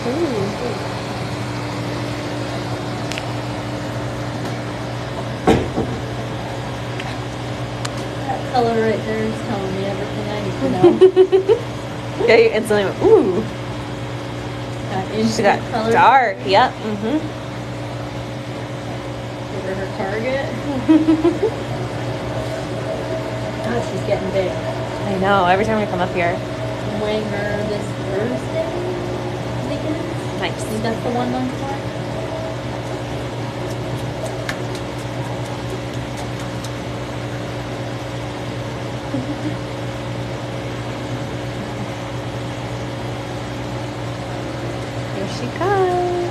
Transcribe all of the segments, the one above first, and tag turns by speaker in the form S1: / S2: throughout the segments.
S1: That color right there is telling me everything I need to know.
S2: Yeah, you instantly went, ooh.
S1: She
S2: got
S1: color.
S2: dark. Yep.
S1: Give her her target. God, she's getting big.
S2: I know. Every time we come up here.
S1: I'm weighing her this Thursday. I think it is.
S2: Nice.
S1: I think that's the 1 month mark.
S2: Here she comes.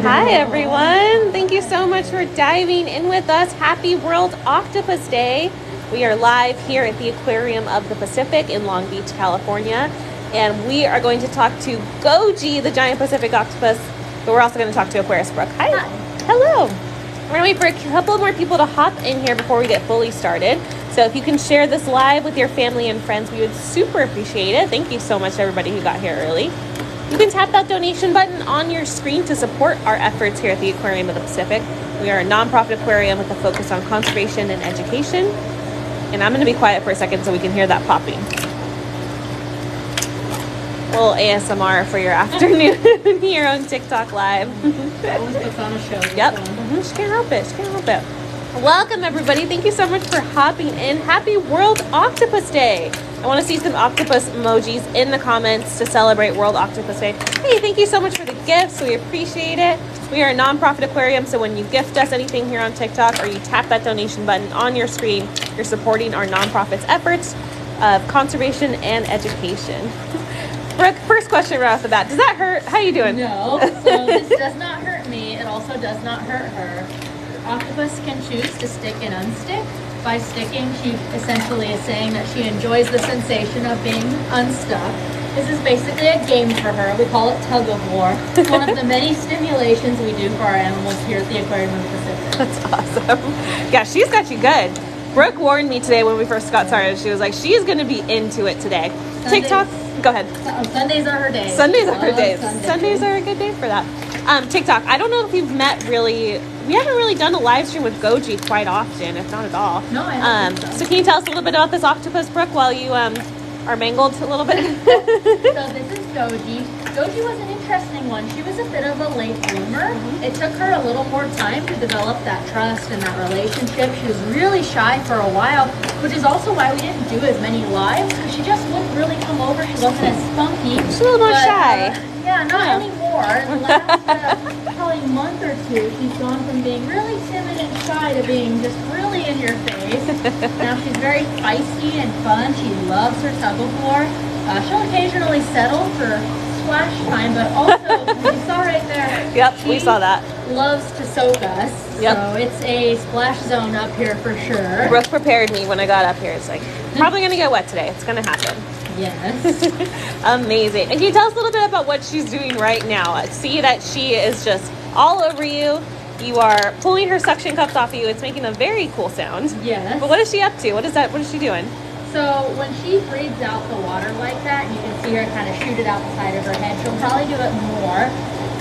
S2: Hi everyone. Thank you so much for diving in with us. Happy World Octopus Day. We are live here at the Aquarium of the Pacific in Long Beach, California. And we are going to talk to Goji, the giant Pacific octopus, but we're also going to talk to Aquarius Brooke. Hi. Hello. We're going to wait for a couple more people to hop in here before we get fully started. So if you can share this live with your family and friends, we would super appreciate it. Thank you so much to everybody who got here early. You can tap that donation button on your screen to support our efforts here at the Aquarium of the Pacific. We are a nonprofit aquarium with a focus on conservation and education. And I'm going to be quiet for a second so we can hear that popping. A little ASMR for your afternoon here on TikTok Live.
S1: Always puts on a show.
S2: Yep. She can't help it. She can't help it. Welcome, everybody. Thank you so much for hopping in. Happy World Octopus Day. I want to see some octopus emojis in the comments to celebrate World Octopus Day. Hey, thank you so much for the gifts. We appreciate it. We are a nonprofit aquarium, so when you gift us anything here on TikTok or you tap that donation button on your screen, you're supporting our nonprofit's efforts of conservation and education. Brooke, first question right off the bat. Does that hurt? How are you doing?
S1: No. So this does not hurt me. It also does not hurt her. Octopus can choose to stick and unstick. By sticking, she essentially is saying that she enjoys the sensation of being unstuck. This is basically a game for her. We call it tug of war. It's one of the many stimulations we do for our animals here at the Aquarium of the Pacific.
S2: That's awesome. Yeah, she's got you good. Brooke warned me today when we first got started. She was like, she's going to be into it today. Sundays. TikTok, go ahead.
S1: Sundays are her days.
S2: Sundays are her days. Sundays are a good day for that. TikTok, I don't know if we've met really. We haven't really done a live stream with Goji quite often, if not at all.
S1: No, I haven't.
S2: So can you tell us a little bit about this octopus, Brooke, while you are mangled a little bit?
S1: So this is Goji. Goji was an interesting one. She was a bit of a late bloomer. It took her a little more time to develop that trust and that relationship. She was really shy for a while, which is also why we didn't do as many lives, because she just wouldn't really come over. She wasn't as spunky.
S2: She's a little more shy.
S1: Yeah, not anymore. In the last probably month or two, she's gone from being really timid and shy to being just really in your face. Now she's very feisty and fun. She loves her tug of war. She'll occasionally settle for splash time, but also, you saw right there.
S2: Yep, we saw that.
S1: Loves to soak us.
S2: Yep.
S1: So it's a splash zone up here for sure.
S2: Brooke prepared me when I got up here. It's like, probably going to get wet today. It's going to happen.
S1: Yes.
S2: Amazing. And can you tell us a little bit about what she's doing right now? I see that she is just all over you. You are pulling her suction cups off of you. It's making a very cool sound.
S1: Yes.
S2: But what is she up to? What is she doing?
S1: So when she breathes out the water like that, you can see her kind of shoot it out the side of her head. She'll probably do it more.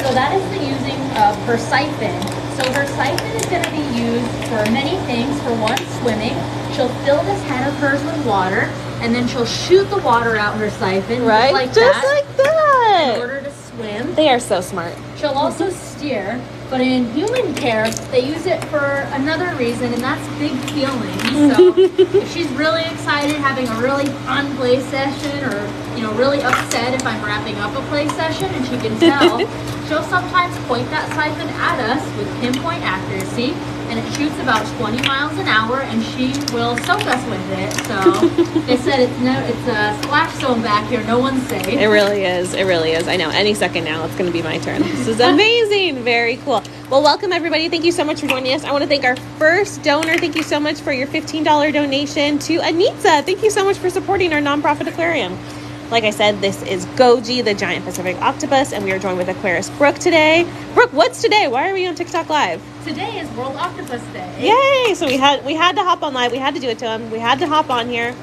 S1: So that is the using of her siphon. So her siphon is going to be used for many things. For one, swimming. She'll fill this head of hers with water, and then she'll shoot the water out her siphon.
S2: Right? Just like that.
S1: In order to swim.
S2: They are so smart.
S1: She'll also steer. But in human care, they use it for another reason, and that's big feelings. So if she's really excited, having a really fun play session, or really upset if I'm wrapping up a play session, and she can tell, she'll sometimes point that siphon at us with pinpoint accuracy, and it shoots about 20 miles an hour, and she will soak us with it. So they said it's a splash zone back here. No one's safe.
S2: It really is. It really is. I know. Any second now, it's going to be my turn. This is amazing. Very cool. Well, welcome everybody. Thank you so much for joining us. I want to thank our first donor. Thank you so much for your $15 donation to Anita. Thank you so much for supporting our nonprofit aquarium. Like I said, this is Goji, the giant Pacific octopus, and we are joined with Aquarius Brooke today. Brooke, what's today? Why are we on TikTok Live?
S1: Today is World Octopus Day.
S2: Yay! So we had to hop on live. We had to do it to him. We had to hop on here.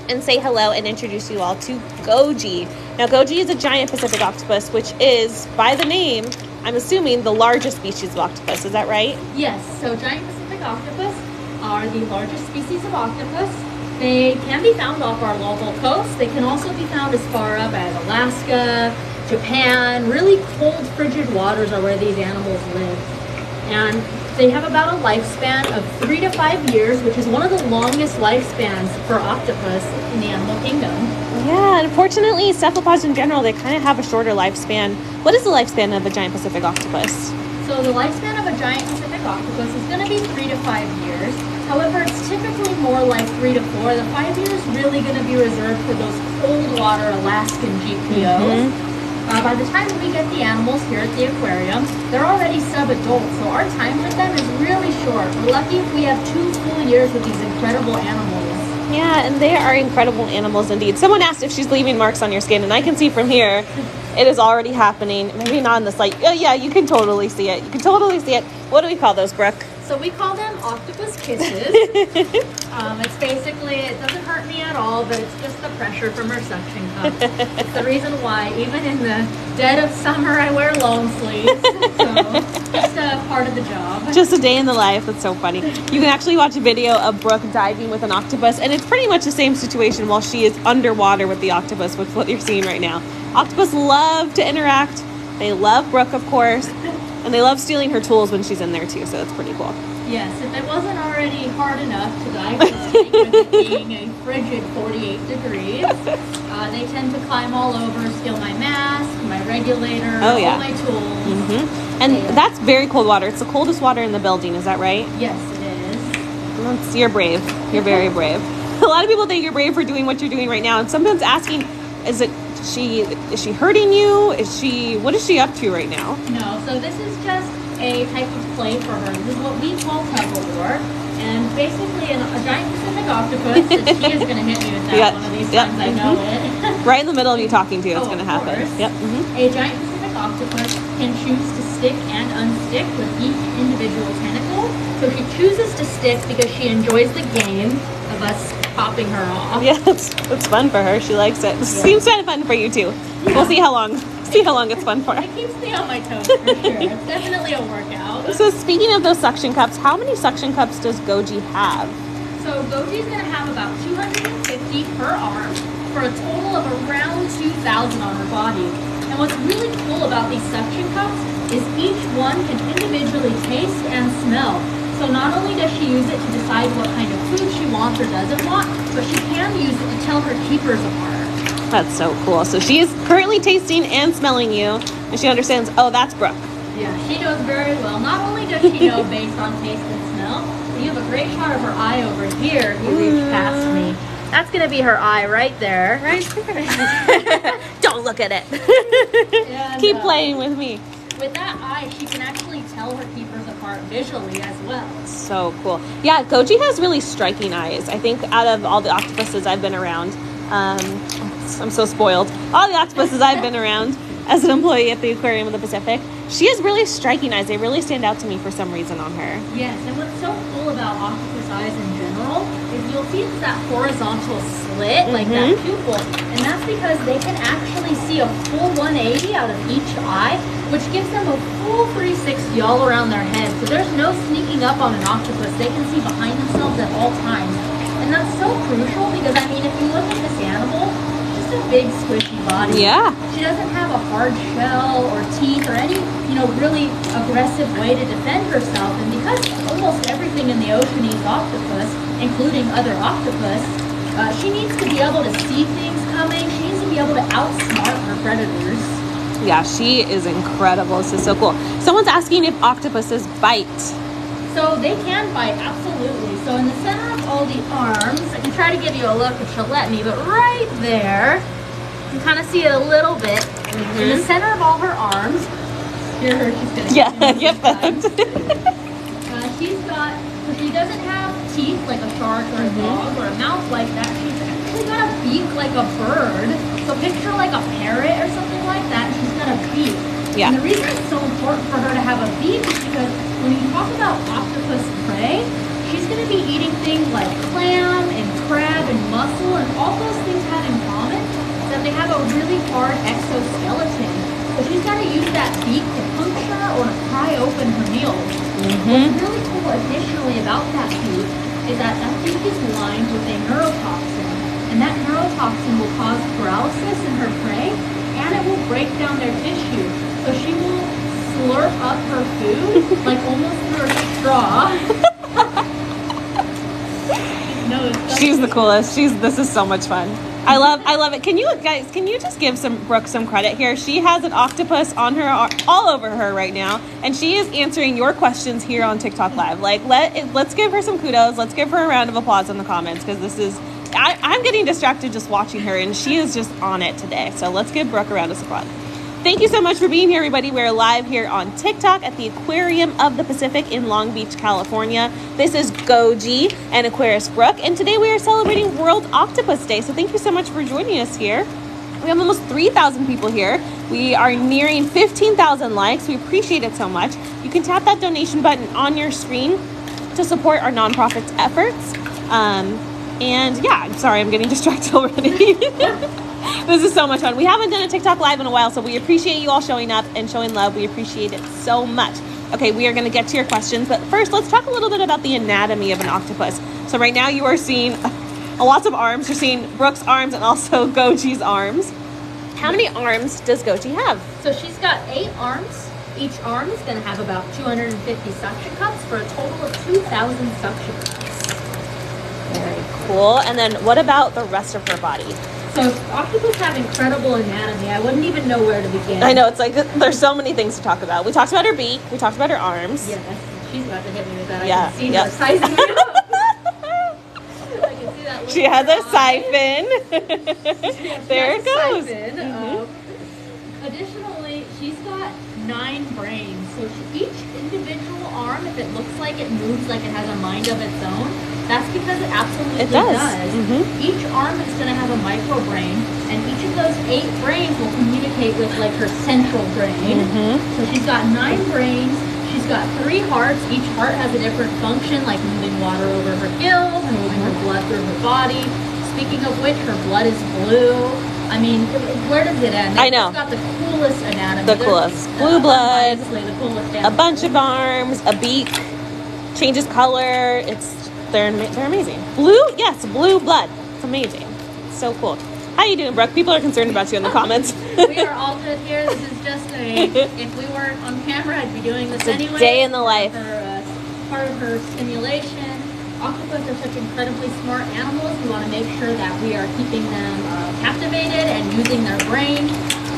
S2: and say hello and introduce you all to Goji. Now, Goji is a giant Pacific octopus, which is, by the name, I'm assuming the largest species of octopus. Is that right?
S1: Yes, so giant Pacific octopus are the largest species of octopus. They can be found off our local coast. They can also be found as far up as Alaska, Japan. Really cold, frigid waters are where these animals live. And they have about a lifespan of 3 to 5 years, which is one of the longest lifespans for octopus in the animal kingdom.
S2: Yeah, unfortunately, cephalopods in general, they kind of have a shorter lifespan. What is the lifespan of a giant Pacific octopus?
S1: So the lifespan of a giant Pacific octopus is going to be 3 to 5 years. However, it's typically more like 3 to 4. The 5 years really going to be reserved for those cold water Alaskan GPOs. By the time we get the animals here at the aquarium, they're already sub-adult, so our time with them is really short. We're lucky if we have 2 full years with these incredible animals.
S2: Yeah, and they are incredible animals indeed. Someone asked if she's leaving marks on your skin, and I can see from here it is already happening. Maybe not in this light. Oh, yeah, you can totally see it. You can totally see it. What do we call those, Brooke?
S1: So we call them octopus kisses. It's basically, it doesn't hurt me at all, but it's just the pressure from her suction cup. It's the reason why, even in the dead of summer, I wear long sleeves. So just a part of the job.
S2: Just a day in the life. That's so funny. You can actually watch a video of Brooke diving with an octopus, and it's pretty much the same situation while she is underwater with the octopus, with what you're seeing right now. Octopus love to interact. They love Brooke, of course. And they love stealing her tools when she's in there too, so that's pretty cool.
S1: Yes, if it wasn't already hard enough to dive with it being a frigid 48 degrees, they tend to climb all over, steal my mask, my regulator, all my tools.
S2: And that's very cold water. It's the coldest water in the building, is that right?
S1: Yes, it is.
S2: You're brave. You're very brave. A lot of people think you're brave for doing what you're doing right now, and sometimes asking, is she hurting you? What is she up to right now?
S1: No, so this is just a type of play for her. This is what we call tug of war. And basically a giant Pacific octopus, and she is going to hit me with that one of these times, I know it.
S2: Right in the middle of you talking to you, it's going to happen.
S1: Yep. A giant Pacific octopus can choose to stick and unstick with each individual tentacle. So she chooses to stick because she enjoys the game of us popping her off.
S2: Yeah, it's fun for her. She likes it. Seems kind of fun for you too. Yeah. We'll see how long it's fun for.
S1: It keeps me on my toes for sure. It's definitely a workout.
S2: So speaking of those suction cups, how many suction cups does Goji have?
S1: So Goji's going to have about 250 per arm for a total of around 2,000 on her body. And what's really cool about these suction cups is each one can individually taste and smell. So not only does she use it to decide what kind of food she wants or doesn't want, but she can use it to tell her keepers apart.
S2: That's so cool. So she is currently tasting and smelling you, and she understands, oh, that's Brooke.
S1: Yeah, she knows very well. Not only does she know based on taste and smell, but you have a great shot of her eye over here. You reach past me. That's going to be her eye right there.
S2: Right there. Don't look at it. And, keep playing with me.
S1: With that eye, she can actually tell her keepers apart visually as well.
S2: So cool. Yeah, Goji has really striking eyes. I think out of all the octopuses I've been around, I'm so spoiled. All the octopuses I've been around as an employee at the Aquarium of the Pacific, she has really striking eyes. They really stand out to me for some reason on her.
S1: Yes, and what's so cool about octopus eyes in general is you'll see it's that horizontal slit, like that pupil. And that's because they can actually see a full 180 out of each eye, which gives them a full 360 all around their head. So there's no sneaking up on an octopus. They can see behind themselves at all times. And that's so crucial because, I mean, if you look at this animal, just a big squishy body.
S2: Yeah.
S1: She doesn't have a hard shell or teeth or any, really aggressive way to defend herself. And because almost everything in the ocean eats octopus, including other octopus, she needs to be able to see things coming. She needs to be able to outsmart her predators.
S2: Yeah, she is incredible. This is so cool. Someone's asking if octopuses bite.
S1: So they can bite, absolutely. So in the center of all the arms, I can try to give you a look if she'll let me, but right there, you can kind of see it a little bit. In the center of all her arms, hear her, she's gonna she's got, so she doesn't have teeth like a shark or a dog or a mouth like that. She's actually got a beak like a bird. So picture like a parrot or something like that, and she's got a beak.
S2: Yeah.
S1: And the reason it's so important for her to have a beak is because when you talk about octopus prey, she's going to be eating things like clam and crab and mussel, and all those things have in common is that they have a really hard exoskeleton. So she's got to use that beak to puncture or to pry open her meals. What's really cool additionally about that beak is that beak is lined with a neurotoxin, and that neurotoxin will cause paralysis in her prey, and it will break down their tissue. So she will slurp up her food like almost through a straw. No,
S2: She's the coolest. This is so much fun. I love it. Can you just give Brooke some credit here? She has an octopus on her all over her right now, and she is answering your questions here on TikTok Live. Like let's give her some kudos. Let's give her a round of applause in the comments, because I'm getting distracted just watching her, and she is just on it today. So let's give Brooke a round of applause. Thank you so much for being here, everybody. We're live here on TikTok at the Aquarium of the Pacific in Long Beach, California. This is Goji and Aquarius Brooke, and today we are celebrating World Octopus Day. So thank you so much for joining us here. We have almost 3,000 people here. We are nearing 15,000 likes. We appreciate it so much. You can tap that donation button on your screen to support our nonprofit's efforts. And yeah, I'm sorry, I'm getting distracted already. This is so much fun. We haven't done a TikTok Live in a while, so we appreciate you all showing up and showing love. We appreciate it so much. Okay, we are going to get to your questions, but first, let's talk a little bit about the anatomy of an octopus. So right now you are seeing lots of arms. You're seeing Brooke's arms and also Goji's arms. How many arms does Goji have?
S1: So she's got 8 arms. Each arm is going to have about 250 suction cups for a total of 2,000 suction cups.
S2: Very cool. And then what about the rest of her body?
S1: So octopus have incredible anatomy. I wouldn't even know where to begin.
S2: I know, it's like there's so many things to talk about. We talked about her beak. We talked about her arms.
S1: Yes, she's about to hit me with that.
S2: Yeah,
S1: I can see her sizing me up. I can see that.
S2: She has a siphon. There it goes.
S1: Additionally, she's got 9 brains. So each individual arm, if it looks like it moves like it has a mind of its own, that's because it absolutely does. Each arm is going to have a micro brain, and each of those 8 brains will communicate with like her central brain. So she's got 9 brains. She's got 3 hearts. Each heart has a different function, like moving water over her gills and moving her blood through her body. Speaking of which, her blood is blue. I mean, where does it end?
S2: I know.
S1: It's got the coolest anatomy.
S2: The coolest. Blue blood,
S1: the coolest
S2: a bunch of arms, a beak, changes color. They're amazing. Blue? Yes, blue blood. It's amazing. It's so cool. How you doing, Brooke? People are concerned about you in the comments.
S1: We are all good here. This is just if we weren't on camera, I'd be doing this anyway.
S2: Day in the life.
S1: Part of her stimulation. Octopus are such incredibly smart animals. We want to make sure that we are keeping them captivated and using their brain.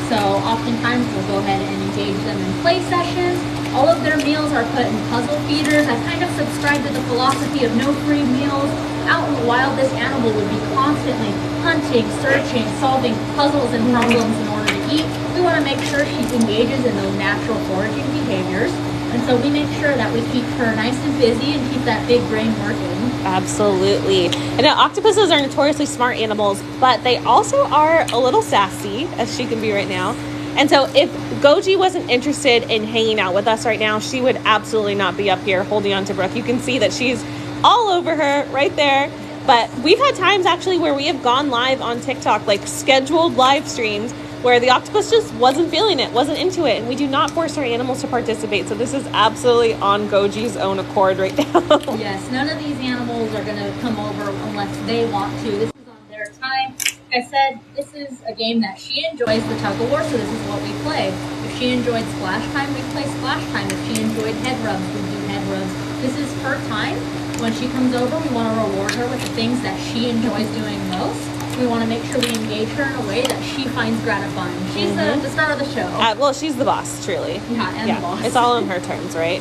S1: So oftentimes we'll go ahead and engage them in play sessions. All of their meals are put in puzzle feeders. I kind of subscribe to the philosophy of no free meals. Out in the wild, this animal would be constantly hunting, searching, solving puzzles and problems in order to eat. We want to make sure she engages in those natural foraging behaviors. And so we make sure that we keep her nice and busy and keep that big brain working.
S2: Absolutely. And now octopuses are notoriously smart animals, but they also are a little sassy, as she can be right now. And so if Goji wasn't interested in hanging out with us right now, she would absolutely not be up here holding on to Brooke. You can see that she's all over her right there. But we've had times actually where we have gone live on TikTok, like scheduled live streams, where the octopus just wasn't feeling it, wasn't into it. And we do not force our animals to participate. So this is absolutely on Goji's own accord right now.
S1: Yes, none of these animals are gonna come over unless they want to. This is on their time. Like I said, this is a game that she enjoys, the tug of war, so this is what we play. If she enjoyed splash time, we play splash time. If she enjoyed head rubs, we do head rubs. This is her time. When she comes over, we want to reward her with the things that she enjoys doing most. We want to make sure we engage her in a way that she finds gratifying. She's the star of the show.
S2: Well, she's the boss, truly.
S1: Yeah, the boss.
S2: It's all on her terms, right?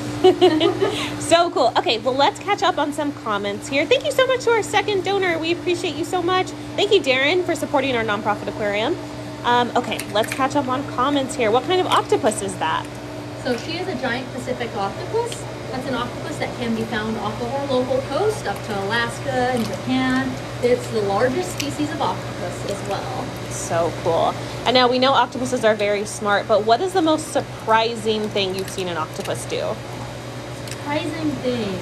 S2: So cool. Okay, well, let's catch up on some comments here. Thank you so much to our second donor. We appreciate you so much. Thank you, Darren, for supporting our nonprofit aquarium. Okay, let's catch up on comments here. What kind of octopus is that?
S1: So she is a giant Pacific octopus. That's an octopus that can be found off of our local coast up to Alaska and Japan. It's the largest species of octopus as well.
S2: So cool. And now we know octopuses are very smart, but what is the most surprising thing you've seen an octopus do?
S1: Surprising thing.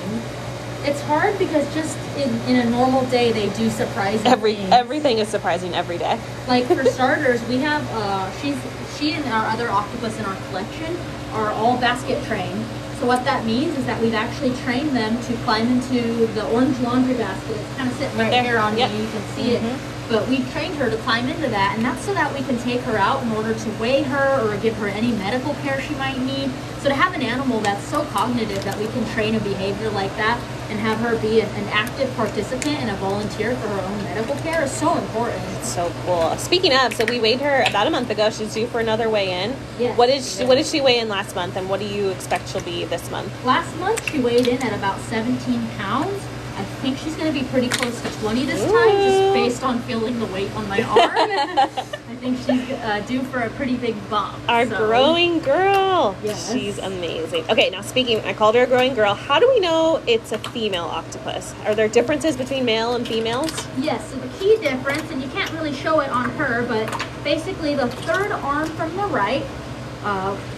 S1: It's hard because just in a normal day, they do surprising things.
S2: Everything is surprising every day.
S1: Like for starters, we have, she and our other octopus in our collection are all basket trained. So what that means is that we've actually trained them to climb into the orange laundry basket. It's kind of sitting right here on you. You can see it. But we've trained her to climb into that, and that's so that we can take her out in order to weigh her or give her any medical care she might need. So to have an animal that's so cognitive that we can train a behavior like that and have her be an active participant and a volunteer for her own medical care is so important.
S2: It's so cool. Speaking of, so we weighed her about a month ago. She's due for another weigh-in.
S1: Yes,
S2: what did she weigh in last month, and what do you expect she'll be this month?
S1: Last month she weighed in at about 17 pounds. I think she's going to be pretty close to 20 this time, just based on feeling the weight on my arm. I think she's due for a pretty big bump.
S2: Our growing girl.
S1: Yes.
S2: She's amazing. Okay, now speaking, I called her a growing girl. How do we know it's a female octopus? Are there differences between male and females?
S1: Yes, so the key difference, and you can't really show it on her, but basically the third arm from the right,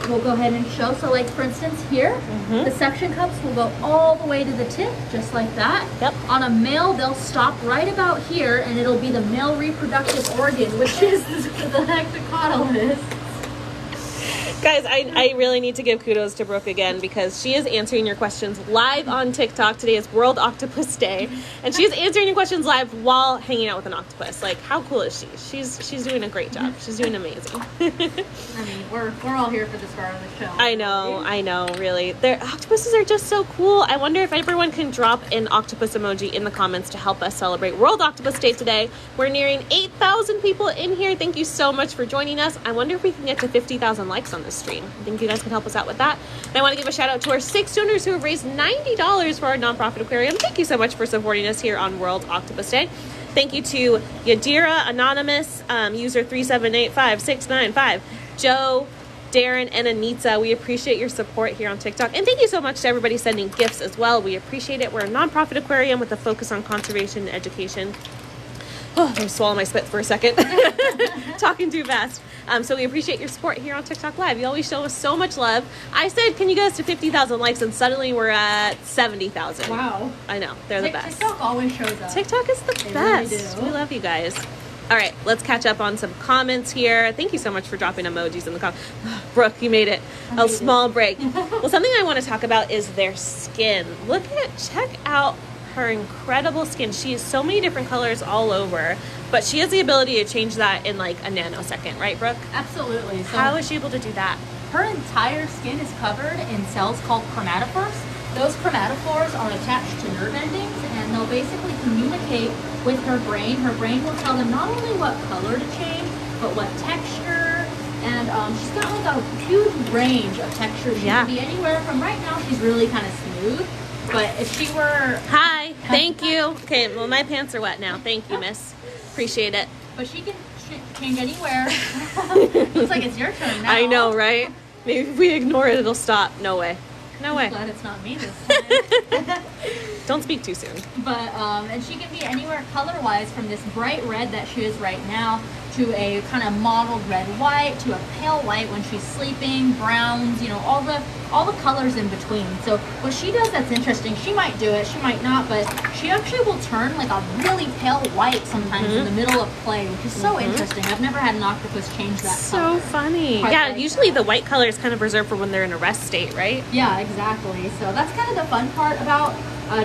S1: we'll go ahead and show. So like for instance here, the suction cups will go all the way to the tip, just like that.
S2: Yep.
S1: On a male, they'll stop right about here, and it'll be the male reproductive organ, which is the hectocotylus.
S2: Guys, I really need to give kudos to Brooke again because she is answering your questions live on TikTok. Today is World Octopus Day, and she's answering your questions live while hanging out with an octopus. Like, how cool is she? She's doing a great job. She's doing amazing.
S1: I mean, we're all here for the star of the show.
S2: I know, really. Octopuses are just so cool. I wonder if everyone can drop an octopus emoji in the comments to help us celebrate World Octopus Day today. We're nearing 8,000 people in here. Thank you so much for joining us. I wonder if we can get to 50,000 likes on this stream. I think you guys can help us out with that. And I want to give a shout out to our 6 donors who have raised $90 for our nonprofit aquarium. Thank you so much for supporting us here on World Octopus Day. Thank you to Yadira Anonymous, user 3785695, Joe, Darren, and Anita. We appreciate your support here on TikTok. And thank you so much to everybody sending gifts as well. We appreciate it. We're a nonprofit aquarium with a focus on conservation and education. Oh, I'm swallowing my spit for a second. Talking too fast. So we appreciate your support here on TikTok Live. You always show us so much love. I said, can you get us to 50,000 likes? And suddenly we're at 70,000.
S1: Wow.
S2: I know. They're the best.
S1: TikTok always shows up.
S2: TikTok is the best. Really do. We love you guys. All right, let's catch up on some comments here. Thank you so much for dropping emojis in the comments. Brooke, you made it. A small break. Well, something I want to talk about is their skin. Check out her incredible skin. She has so many different colors all over, but she has the ability to change that in like a nanosecond, right, Brooke?
S1: Absolutely. So
S2: how is she able to do that?
S1: Her entire skin is covered in cells called chromatophores. Those chromatophores are attached to nerve endings, and they'll basically communicate with her brain. Her brain will tell them not only what color to change, but what texture. And she's got like a huge range of textures. She can be anywhere from, right now she's really kind of smooth. But if she were...
S2: Hi, thank you. Okay, well, my pants are wet now. Thank you, miss. Appreciate it.
S1: But she can change anywhere. Looks like it's your turn now.
S2: I know, right? Maybe if we ignore it, it'll stop. No way. No way.
S1: I'm glad it's not me this time.
S2: Don't speak too soon.
S1: But, and she can be anywhere color-wise, from this bright red that she is right now to a kind of mottled red-white to a pale white when she's sleeping, browns, you know, all the colors in between. So what she does that's interesting, she might do it, she might not, but she actually will turn like a really pale white sometimes in the middle of play, which is so interesting. I've never had an octopus change that color.
S2: So funny. Yeah, usually the white color is kind of reserved for when they're in a rest state, right?
S1: Yeah, exactly. So that's kind of the fun part about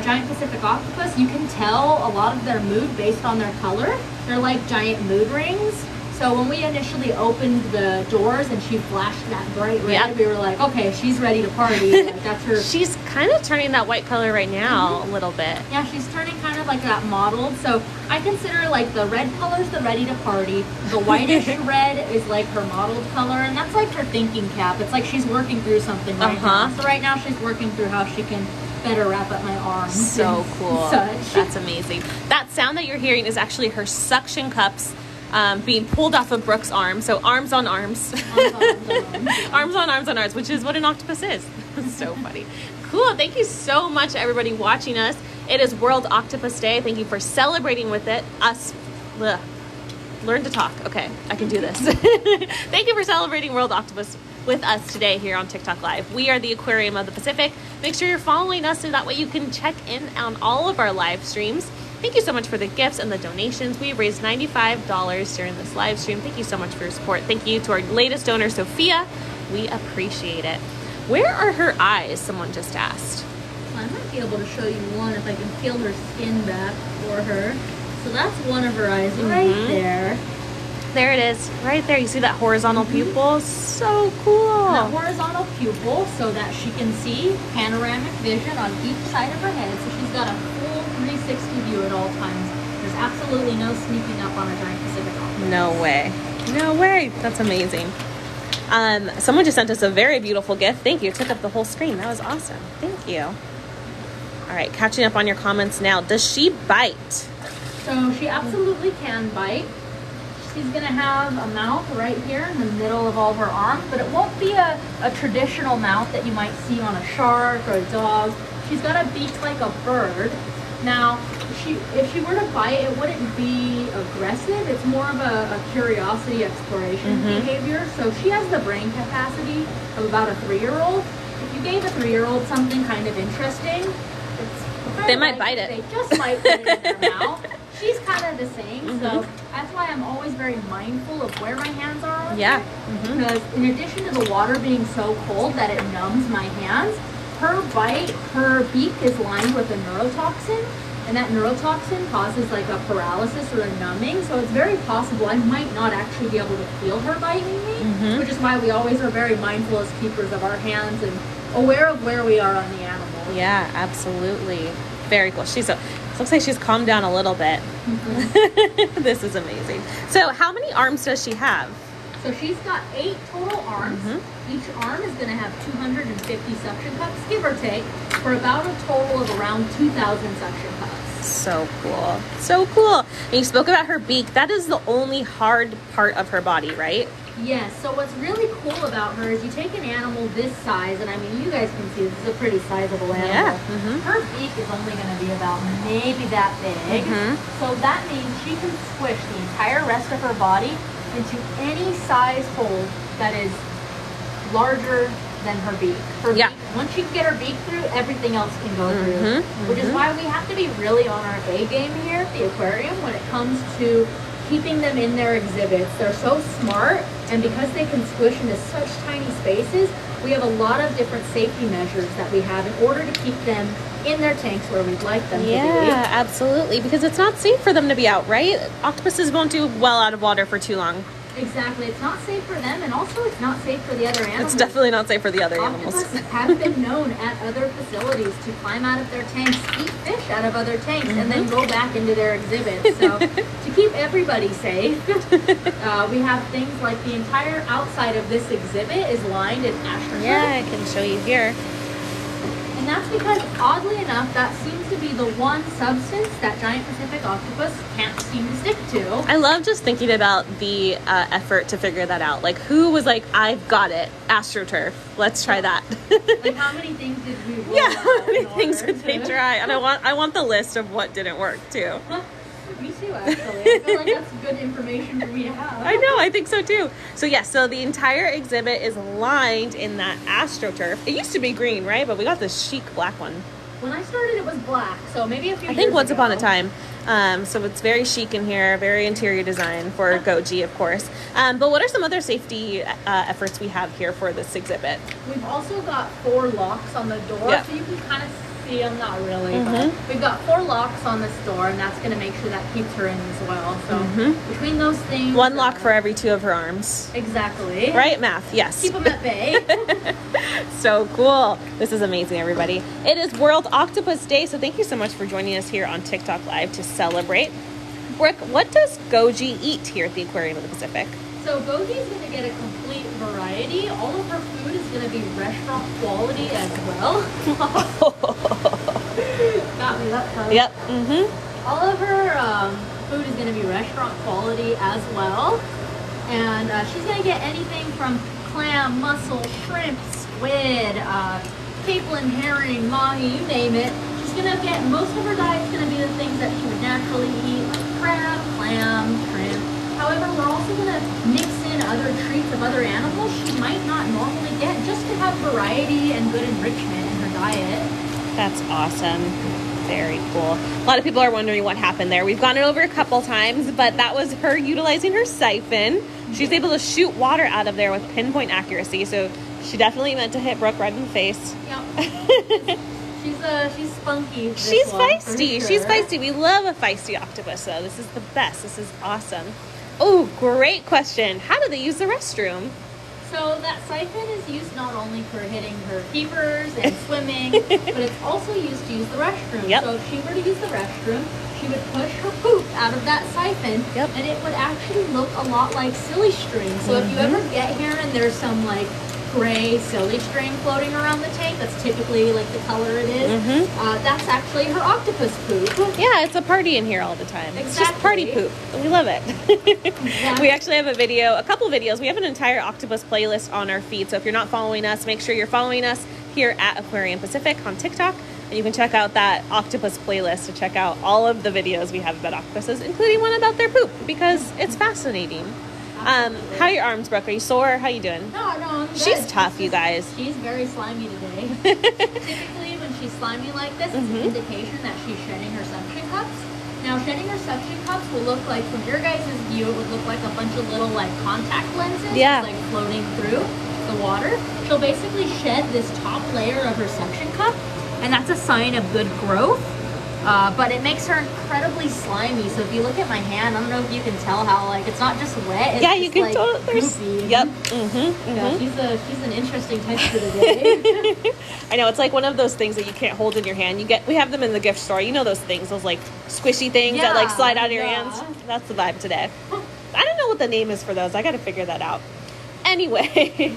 S1: giant Pacific octopus. You can tell a lot of their mood based on their color. They're like giant mood rings. So when we initially opened the doors and she flashed that bright red, we were like, okay, she's ready to party. Like, that's her.
S2: She's kind of turning that white color right now a little bit.
S1: Yeah, she's turning kind of like that mottled. So I consider like the red color's the ready to party. The whitish red is like her mottled color, and that's like her thinking cap. It's like she's working through something right now. So right now she's working through how she can better wrap up my arms.
S2: So cool.
S1: Such.
S2: That's amazing. That sound that you're hearing is actually her suction cups being pulled off of Brooke's arm. So arms on arms. Arms on arms on arms, which is what an octopus is. So funny. Cool. Thank you so much, everybody watching us. It is World Octopus Day. Thank you for celebrating with it. Learn to talk. Okay, I can do this. Thank you for celebrating World Octopus with us today here on TikTok Live. We are the Aquarium of the Pacific. Make sure you're following us so that way you can check in on all of our live streams. Thank you so much for the gifts and the donations. We raised $95 during this live stream. Thank you so much for your support. Thank you to our latest donor, Sophia. We appreciate it. Where are her eyes? Someone just asked.
S1: I might be able to show you one if I can peel her skin back for her. So that's one of her eyes right there.
S2: There it is, right there. You see that horizontal pupil? So cool.
S1: That horizontal pupil so that she can see panoramic vision on each side of her head. So she's got a full 360 view at all times. There's absolutely no sneaking up on a giant Pacific octopus.
S2: No way. No way. That's amazing. Someone just sent us a very beautiful gift. Thank you. It took up the whole screen. That was awesome. Thank you. All right, catching up on your comments now. Does she bite?
S1: So she absolutely can bite. She's going to have a mouth right here in the middle of all of her arms, but it won't be a traditional mouth that you might see on a shark or a dog. She's got a beak like a bird. Now, if she were to bite, it wouldn't be aggressive. It's more of a curiosity exploration behavior. So she has the brain capacity of about a 3-year-old. If you gave a 3-year-old something kind of interesting,
S2: they might bite it.
S1: They just might put it in their mouth. She's kind of the same, so that's why I'm always very mindful of where my hands are on her. Because in addition to the water being so cold that it numbs my hands, her beak is lined with a neurotoxin, and that neurotoxin causes like a paralysis or a numbing, so it's very possible I might not actually be able to feel her biting me, which is why we always are very mindful as keepers of our hands and aware of where we are on the animal.
S2: Yeah, absolutely. Very cool. Looks like she's calmed down a little bit. This is amazing. So how many arms does she have?
S1: So she's got 8 total arms. Each arm is going to have 250 suction cups, give or take, for about a total of around 2,000 suction cups.
S2: So cool. So cool. And you spoke about her beak. That is the only hard part of her body, right?
S1: Yes. So what's really cool about her is you take an animal this size, and I mean, you guys can see this is a pretty sizable animal.
S2: Yeah.
S1: Her beak is only going to be about maybe that big. So that means she can squish the entire rest of her body into any size hole that is larger than her beak. Beak, once she can get her beak through, everything else can go through. Which is why we have to be really on our A game here at the aquarium when it comes to keeping them in their exhibits. They're so smart, and because they can squish into such tiny spaces, we have a lot of different safety measures that we have in order to keep them in their tanks where we'd like them to be.
S2: Yeah, absolutely, because it's not safe for them to be out, right? Octopuses won't do well out of water for too long.
S1: Exactly. It's not safe for them, and also it's not safe for the other animals.
S2: It's definitely not safe for the other animals.
S1: Octopuses have been known at other facilities to climb out of their tanks, eat fish out of other tanks, and then go back into their exhibits. So to keep everybody safe, we have things like the entire outside of this exhibit is lined in astroturf.
S2: Yeah, I can show you here.
S1: And that's because, oddly enough, that seems to be the one substance that giant Pacific octopus can't seem to stick to.
S2: I love just thinking about the effort to figure that out. Like, who was like, I've got it, AstroTurf. Let's try that.
S1: Like, how many things did we roll
S2: Yeah, how many
S1: out
S2: things did they try? And I want the list of what didn't work, too.
S1: Me too, actually. I feel like that's good information for me to have.
S2: I know, I think so too. So yes, so the entire exhibit is lined in that AstroTurf. It used to be green, right? But we got this chic black one.
S1: When I started, it was black, so maybe a few years
S2: I think once
S1: ago.
S2: upon a time. So it's very chic in here, very interior design for Goji, of course. But what are some other safety efforts we have here for this exhibit?
S1: We've also got 4 locks on the door,
S2: Yeah.
S1: so you can kind of see them, not really, but we've got 4 locks on this door, and that's going to make sure that keeps her in as well. So between those things...
S2: 1 lock for every 2 of her arms.
S1: Exactly.
S2: Right? Math, yes.
S1: Keep them at bay.
S2: So cool. This is amazing, everybody. It is World Octopus Day, so thank you so much for joining us here on TikTok Live to celebrate. Brooke, what does Goji eat here at the Aquarium of the Pacific?
S1: So Goji is going to get a complete variety. All of her food is going to be restaurant quality as well. Got me that time.
S2: Yep.
S1: All of her food is going to be restaurant quality as well. And she's going to get anything from clam, mussel, shrimp, squid, capelin, herring, mahi, you name it. She's going to get, most of her diet's going to be the things that she would naturally eat, like crab, clam, shrimp. However, we're also going to mix in other treats of other animals she might not normally get, just to have variety and good enrichment in her diet.
S2: That's awesome. Very cool. A lot of people are wondering what happened there. We've gone it over a couple times, but that was her utilizing her siphon. She's able to shoot water out of there with pinpoint accuracy, so she definitely meant to hit Brooke right in the face.
S1: Yep. She's spunky.
S2: She's feisty. Sure. She's feisty. We love a feisty octopus, though. This is the best. This is awesome. Oh, great question. How do they use the restroom?
S1: So that siphon is used not only for hitting her keepers and swimming, but it's also used to use the restroom.
S2: Yep.
S1: So if she were to use the restroom, she would push her poop out of that siphon,
S2: yep.
S1: and it would actually look a lot like silly string. So if you ever get here and there's some like gray silly string floating around the tank, that's typically like the color it is, that's actually her octopus poop.
S2: Yeah, it's a party in here all the time.
S1: Exactly.
S2: It's just party poop. We love it.
S1: Exactly.
S2: We actually have a couple videos. We have an entire octopus playlist on our feed, so if you're not following us, make sure you're following us here at Aquarium Pacific on TikTok, and you can check out that octopus playlist to check out all of the videos we have about octopuses, including one about their poop, because it's fascinating. How are your arms, Brooke? Are you sore? How you doing?
S1: No, I'm good.
S2: She's tough, you guys.
S1: She's very slimy today. Typically, when she's slimy like this, it's an indication that she's shedding her suction cups. Now, shedding her suction cups will look like, from your guys' view, it would look like a bunch of little like contact lenses, like floating through the water. She'll basically shed this top layer of her suction cup, and that's a sign of good growth. But it makes her incredibly slimy. So if you look at my hand, I don't know if you can tell how like it's not just wet. It's
S2: you can totally.
S1: Goopy.
S2: Yep.
S1: Yeah, she's an interesting type for the day.
S2: I know, it's like one of those things that you can't hold in your hand. We have them in the gift store. You know those things, those like squishy things that like slide out of your hands. That's the vibe today. I don't know what the name is for those. I got to figure that out. Anyway,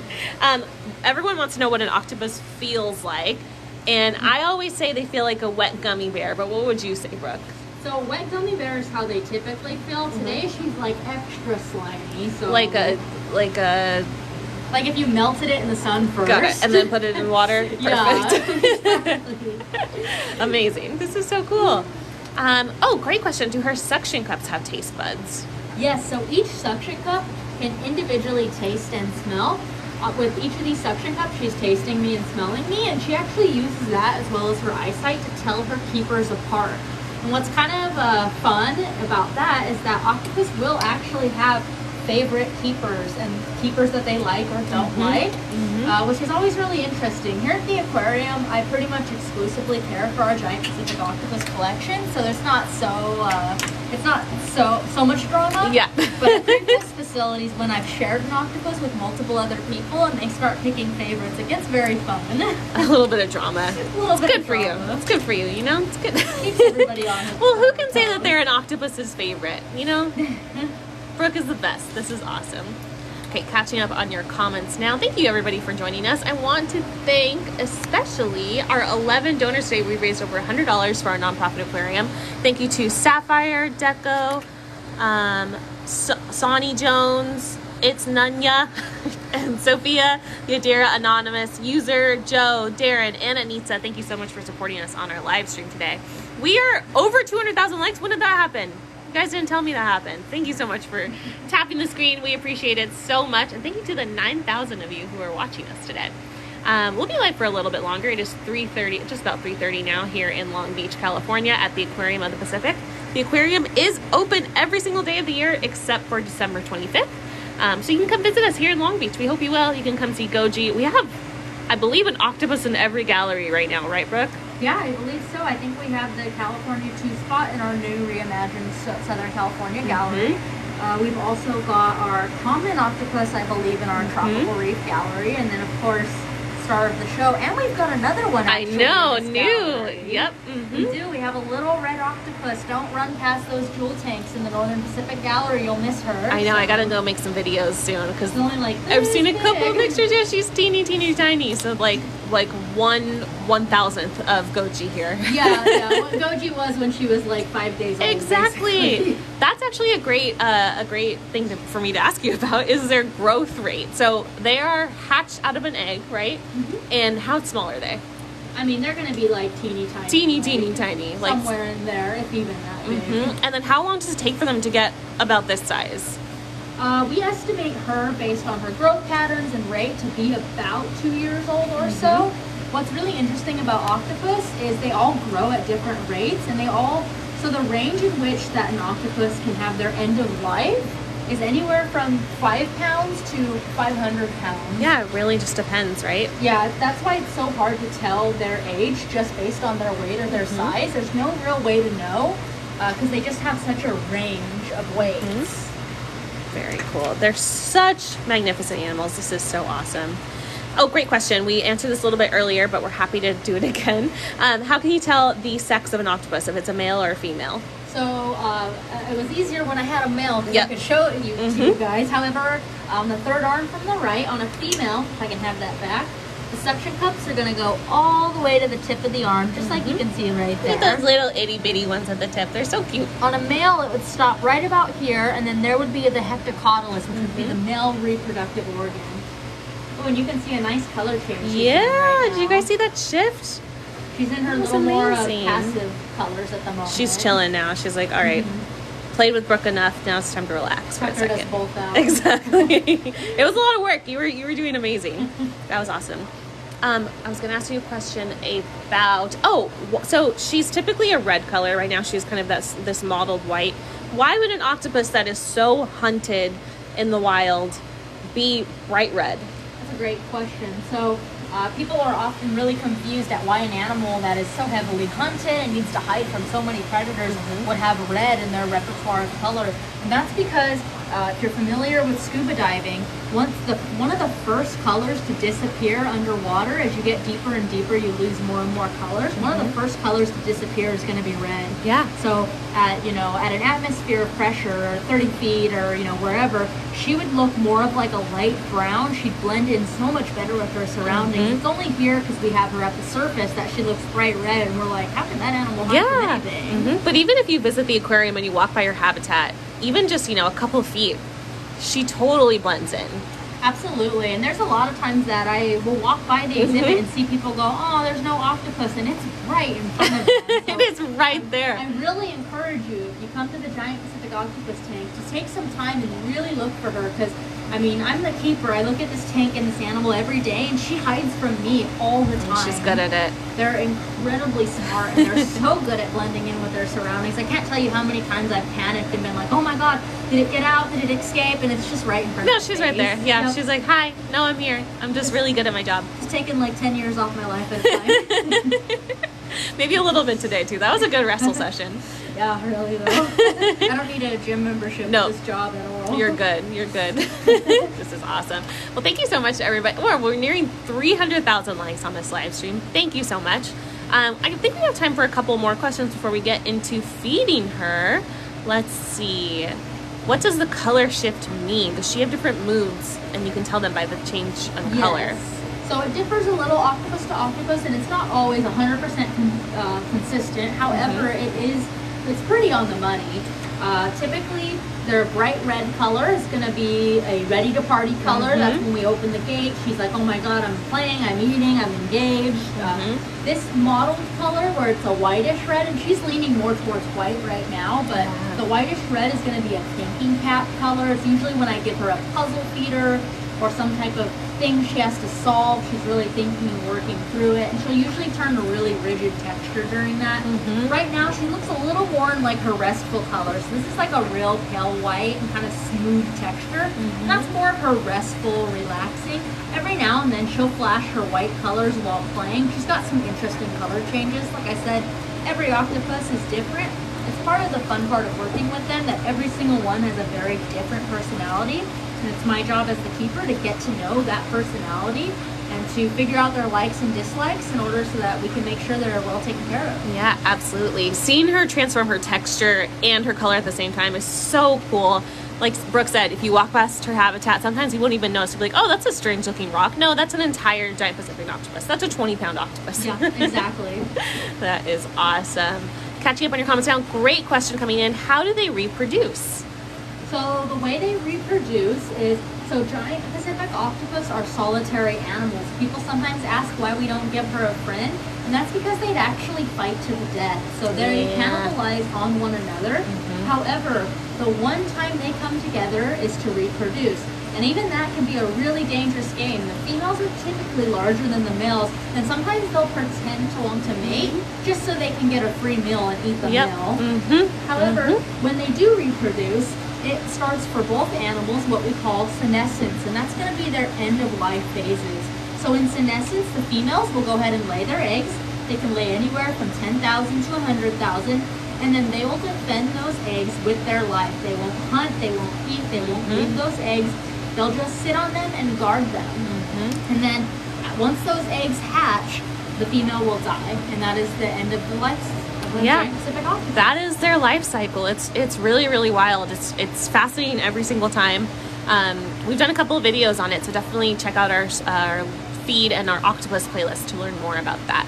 S2: everyone wants to know what an octopus feels like. And I always say they feel like a wet gummy bear, but what would you say, Brooke?
S1: So wet gummy bear is how they typically feel. Today she's like extra slimy. So
S2: like
S1: if you melted it in the sun first.
S2: Got it. And then put it in water. Perfect. Amazing. This is so cool. Great question. Do her suction cups have taste buds?
S1: Yes. So each suction cup can individually taste and smell. With each of these suction cups, she's tasting me and smelling me, and she actually uses that as well as her eyesight to tell her keepers apart. And what's kind of fun about that is that octopus will actually have favorite keepers and keepers that they like or don't like, which is always really interesting. Here at the aquarium, I pretty much exclusively care for our giant Pacific octopus collection, so there's not so much drama. Yeah. But at previous facilities, when I've shared an octopus with multiple other people and they start picking favorites, it gets very fun.
S2: A little bit of drama.
S1: It's
S2: good for you. It's good for you, you know? It's good.
S1: Keeps everybody honest.
S2: Well, who can say that they're an octopus's favorite, you know? Brooke is the best. This is awesome. Okay, catching up on your comments now. Thank you, everybody, for joining us. I want to thank especially our 11 donors today. We raised over $100 for our nonprofit aquarium. Thank you to Sapphire, Deco, Sonny Jones, It's Nunya, and Sophia, Yadira, Anonymous, User, Joe, Darren, and Anita. Thank you so much for supporting us on our live stream today. We are over 200,000 likes. When did that happen? You guys didn't tell me that happened. Thank you so much for tapping the screen. We appreciate it so much. And thank you to the 9,000 of you who are watching us today. We'll be live for a little bit longer. It is 3:30, just about 3:30 now here in Long Beach, California at the Aquarium of the Pacific. The aquarium is open every single day of the year except for December 25th. So you can come visit us here in Long Beach. We hope you will. You can come see Goji. We have, I believe, an octopus in every gallery right now, right, Brooke?
S1: Yeah, I believe so. I think we have the California 2 spot in our new reimagined Southern California gallery. We've also got our common octopus, I believe, in our Tropical Reef gallery. And then, of course, star of the show. And we've got another one, actually.
S2: I know,
S1: in this
S2: new.
S1: gallery.
S2: Yep.
S1: We do. We have a little red octopus. Don't run past those jewel tanks in the Northern Pacific gallery. You'll miss her.
S2: I know. I got to go make some videos soon because
S1: only like
S2: I've seen a couple of pictures. Yeah, she's teeny tiny. So like 1/1000th of Goji here.
S1: Yeah. What Goji was when she was like 5 days old.
S2: Exactly. That's actually a great thing for me to ask you about is their growth rate. So they are hatched out of an egg, right? And how small are they?
S1: I mean, they're going to be like teeny tiny. Like
S2: somewhere
S1: in there, if even that big.
S2: And then how long does it take for them to get about this size?
S1: We estimate her based on her growth patterns and rate to be about 2 years old or so. What's really interesting about octopus is they all grow at different rates, and so the range in which that an octopus can have their end of life is anywhere from 5 pounds to 500 pounds.
S2: Yeah, it really just depends, right?
S1: Yeah, that's why it's so hard to tell their age just based on their weight or their size. There's no real way to know because they just have such a range of weights.
S2: Very cool. They're such magnificent animals. This is so awesome. Oh, great question. We answered this a little bit earlier, but we're happy to do it again. How can you tell the sex of an octopus, if it's a male or a female?
S1: So it was easier when I had a male because I could show it to you guys. However, on the third arm from the right, on a female, if I can have that back, the suction cups are going to go all the way to the tip of the arm, just like you can see right there.
S2: Look at those little itty bitty ones at the tip. They're so cute.
S1: On a male, it would stop right about here, and then there would be the heptacotylus, which would be the male reproductive organ. Oh, and you can see a nice color change.
S2: Yeah, did you guys see that shift?
S1: She's in her little more passive colors at the moment.
S2: She's chilling now. She's like, all right, played with Brooke enough. Now it's time to relax for a second.
S1: Us both out.
S2: Exactly. It was a lot of work. You were doing amazing. That was awesome. I was going to ask you a question about, so she's typically a red color. Right now she's kind of this mottled white. Why would an octopus that is so hunted in the wild be bright red?
S1: That's a great question. So people are often really confused at why an animal that is so heavily hunted and needs to hide from so many predators would have red in their repertoire of color. And that's because if you're familiar with scuba diving, one of the first colors to disappear underwater, as you get deeper and deeper, you lose more and more colors. One of the first colors to disappear is going to be red.
S2: Yeah.
S1: So at an atmosphere of pressure, or 30 feet, or wherever, she would look more of like a light brown. She'd blend in so much better with her surroundings. It's only here because we have her at the surface that she looks bright red, and we're like, how can that animal hide from anything?
S2: But even if you visit the aquarium and you walk by her habitat, even just a couple of feet, she totally blends in.
S1: Absolutely. And there's a lot of times that I will walk by the exhibit and see people go, oh, there's no octopus, and it's right in front of them. So
S2: it is right there.
S1: I really encourage you, if you come to the Giant Pacific Octopus tank, to take some time and really look for her, because I'm the keeper. I look at this tank and this animal every day, and she hides from me all the time.
S2: She's good at it.
S1: They're incredibly smart, and they're so good at blending in with their surroundings. I can't tell you how many times I've panicked and been like, oh my god, did it get out? Did it escape? And it's just right in front of me.
S2: No, she's right there. Yeah, she's like, hi, no, I'm here. I'm just really good at my job.
S1: It's taken like 10 years off my life at a time.
S2: Maybe a little bit today, too. That was a good wrestle session.
S1: Yeah, really, though. I don't need a gym membership for this job at all.
S2: You're good. You're good. This is awesome. Well, thank you so much to everybody. We're nearing 300,000 likes on this live stream. Thank you so much. I think we have time for a couple more questions before we get into feeding her. Let's see. What does the color shift mean? Does she have different moods? And you can tell them by the change of color.
S1: So it differs a little octopus to octopus, and it's not always 100% consistent. However, it's pretty on the money. Typically, their bright red color is going to be a ready to party color. That's when we open the gate. She's like, oh my god, I'm playing, I'm eating, I'm engaged. This mottled color where it's a whitish red, and she's leaning more towards white right now, but the whitish red is going to be a thinking cap color. It's usually when I give her a puzzle feeder or some type of thing she has to solve. She's really thinking and working through it, and she'll usually turn a really rigid texture during that. Right now she looks a little more in like her restful color, so this is like a real pale white and kind of smooth texture. And that's more of her restful, relaxing. Every now and then she'll flash her white colors while playing. She's got some interesting color changes. Like I said, every octopus is different. It's part of the fun part of working with them, that every single one has a very different personality. And it's my job as the keeper to get to know that personality and to figure out their likes and dislikes in order so that we can make sure they're well taken care of.
S2: Yeah, absolutely. Seeing her transform her texture and her color at the same time is so cool. Like Brooke said, if you walk past her habitat, sometimes you won't even notice. You'll be like, oh, that's a strange looking rock. No, that's an entire Giant Pacific octopus. That's a 20-pound octopus.
S1: Yeah, exactly.
S2: That is awesome. Catching up on your comments now. Great question coming in. How do they reproduce?
S1: So the way they reproduce is, so Giant Pacific octopus are solitary animals. People sometimes ask why we don't give her a friend, and that's because they'd actually fight to the death. So they cannibalize on one another. However, the one time they come together is to reproduce. And even that can be a really dangerous game. The females are typically larger than the males, and sometimes they'll pretend to want to mate just so they can get a free meal and eat the male. However, when they do reproduce, it starts for both animals what we call senescence, and that's going to be their end of life phases. So in senescence, the females will go ahead and lay their eggs. They can lay anywhere from 10,000 to 100,000. And then they will defend those eggs with their life. They won't hunt, they won't eat, they won't leave those eggs. They'll just sit on them and guard them. And then once those eggs hatch, the female will die. And that is the end of the life of the giant Pacific octopus.
S2: That is their life cycle. It's really, really wild. It's fascinating every single time. We've done a couple of videos on it, so definitely check out our feed and our octopus playlist to learn more about that.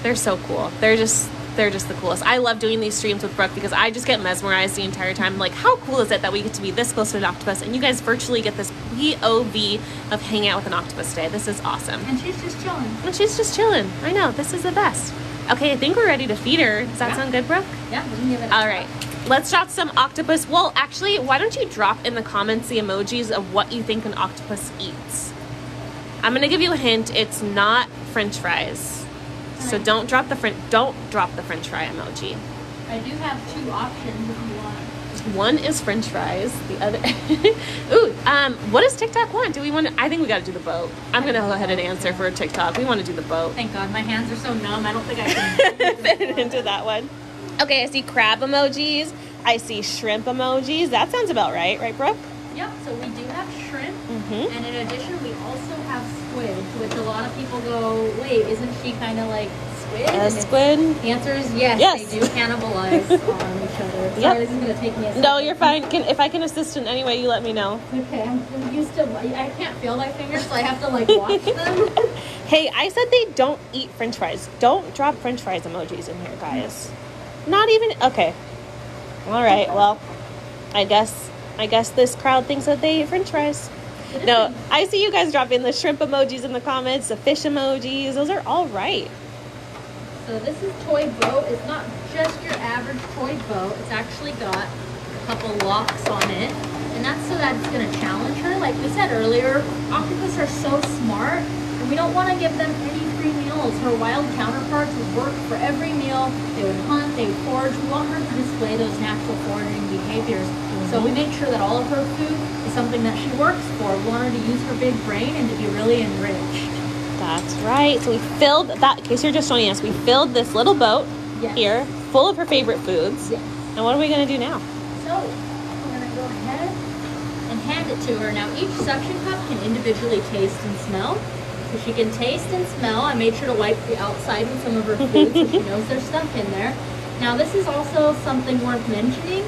S2: They're so cool. They're just the coolest. I love doing these streams with Brooke because I just get mesmerized the entire time. Like, how cool is it that we get to be this close to an octopus and you guys virtually get this POV of hanging out with an octopus today. This is awesome.
S1: And she's just chilling.
S2: And she's just chilling. I know. This is the best. Okay, I think we're ready to feed her. Does that sound good, Brooke?
S1: Yeah, we can give it
S2: All right. Let's drop some octopus. Well, actually, why don't you drop in the comments the emojis of what you think an octopus eats? I'm going to give you a hint. It's not French fries. So don't drop the French fry emoji.
S1: I do have two options if you want.
S2: One is French fries. The other, ooh, what does TikTok want? Do we want to? I think we got to do the boat. I'm gonna go ahead and answer for TikTok. We want to do the boat.
S1: Thank God, my hands are so numb. I don't think I can
S2: fit it into that one. Okay, I see crab emojis. I see shrimp emojis. That sounds about right, right, Brooke?
S1: Yep. So we do have shrimp, and in addition, we also have squid, which a lot of people go, wait, isn't she kind of like squid?
S2: Squid?
S1: The answer is yes. They do cannibalize on each other. Sorry, this is going to take me a second.
S2: No, you're fine. If I can assist in any way, you let me know.
S1: Okay, I'm used to, I can't feel my fingers, so I have to like watch them.
S2: Hey, I said they don't eat French fries. Don't drop French fries emojis in here, guys. Not even, okay. All right, well, I guess this crowd thinks that they eat French fries. No, I see you guys dropping the shrimp emojis in the comments, the fish emojis. Those are all right.
S1: So this is toy boat. It's not just your average toy boat. It's actually got a couple locks on it. And that's so that it's going to challenge her. Like we said earlier, octopus are so smart. And we don't want to give them any free meals. Her wild counterparts would work for every meal. They would hunt, they would forage. We want her to display those natural foraging behaviors. So we make sure that all of her food is something that she works for. We want her to use her big brain and to be really enriched.
S2: That's right. So we filled that, in case you're just joining us, we filled this little boat here full of her favorite foods.
S1: Yes.
S2: And what are we going to do now?
S1: So we're going to go ahead and hand it to her. Now each suction cup can individually taste and smell. So she can taste and smell. I made sure to wipe the outside with some of her food so she knows there's stuff in there. Now this is also something worth mentioning.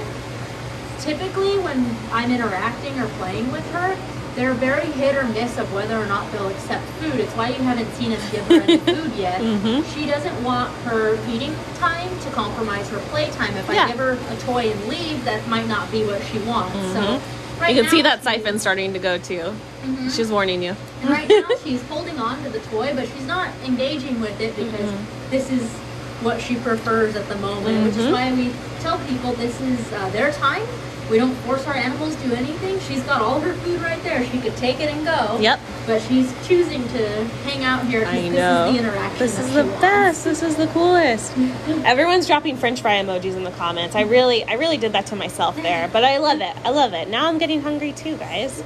S1: Typically when I'm interacting or playing with her, they're very hit or miss of whether or not they'll accept food. It's why you haven't seen us give her any food yet. She doesn't want her eating time to compromise her playtime. If I give her a toy and leave, that might not be what she wants. So right
S2: you can
S1: now,
S2: see that siphon starting to go too. She's warning you.
S1: And right now she's holding on to the toy, but she's not engaging with it because this is what she prefers at the moment, which is why we tell people this is their time. We don't force our animals to do anything. She's got all her food right there. She could take it and go. Yep. But she's choosing to hang out here because this is the interaction.
S2: This is the best. This is the coolest. Everyone's dropping French fry emojis in the comments. I really did that to myself there, but I love it. I love it. Now I'm getting hungry too, guys.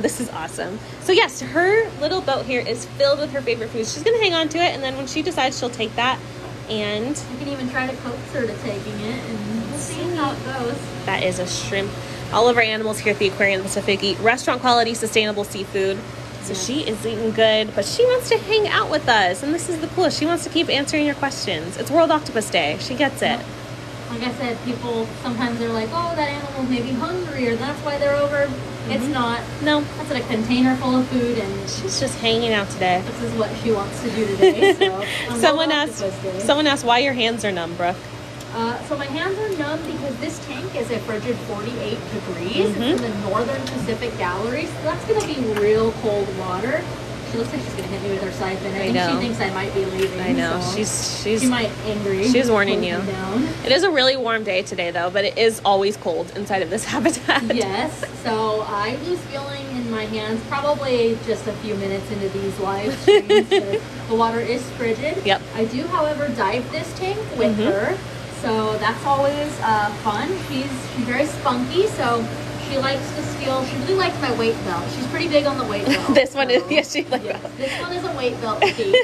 S2: This is awesome. So yes, her little boat here is filled with her favorite foods. She's gonna hang on to it, and then when she decides, she'll take that. And
S1: you can even try to coax her to taking it, and we'll see how it goes.
S2: That is a shrimp. All of our animals here at the Aquarium Pacific eat restaurant quality, sustainable seafood. So she is eating good, but she wants to hang out with us, and this is the coolest. She wants to keep answering your questions. It's World Octopus Day. She gets it.
S1: Like I said, people sometimes they're like, oh, that animal may be hungry, or that's why they're over. It's not.
S2: No.
S1: That's a container full of food, and
S2: she's just hanging out today.
S1: This is what she wants to do today. So
S2: someone asked why your hands are numb, Brooke.
S1: So my hands are numb because this tank is a frigid 48 degrees. It's in the northern Pacific Gallery, so that's going to be real cold water. She looks like she's gonna hit me with her siphon. I think
S2: know.
S1: she thinks I might be leaving.
S2: I know.
S1: So
S2: She
S1: might angry.
S2: She's warning you.
S1: Down.
S2: It is a really warm day today, though, but it is always cold inside of this habitat.
S1: Yes. So I lose feeling in my hands probably just a few minutes into these live streams. But the water is frigid.
S2: Yep.
S1: I do, however, dive this tank with her. So that's always fun. She's very spunky, so she likes to steal. She really likes my weight belt. She's pretty big on the weight belt.
S2: This one is, yes, she likes
S1: yes, this one is a weight belt piece.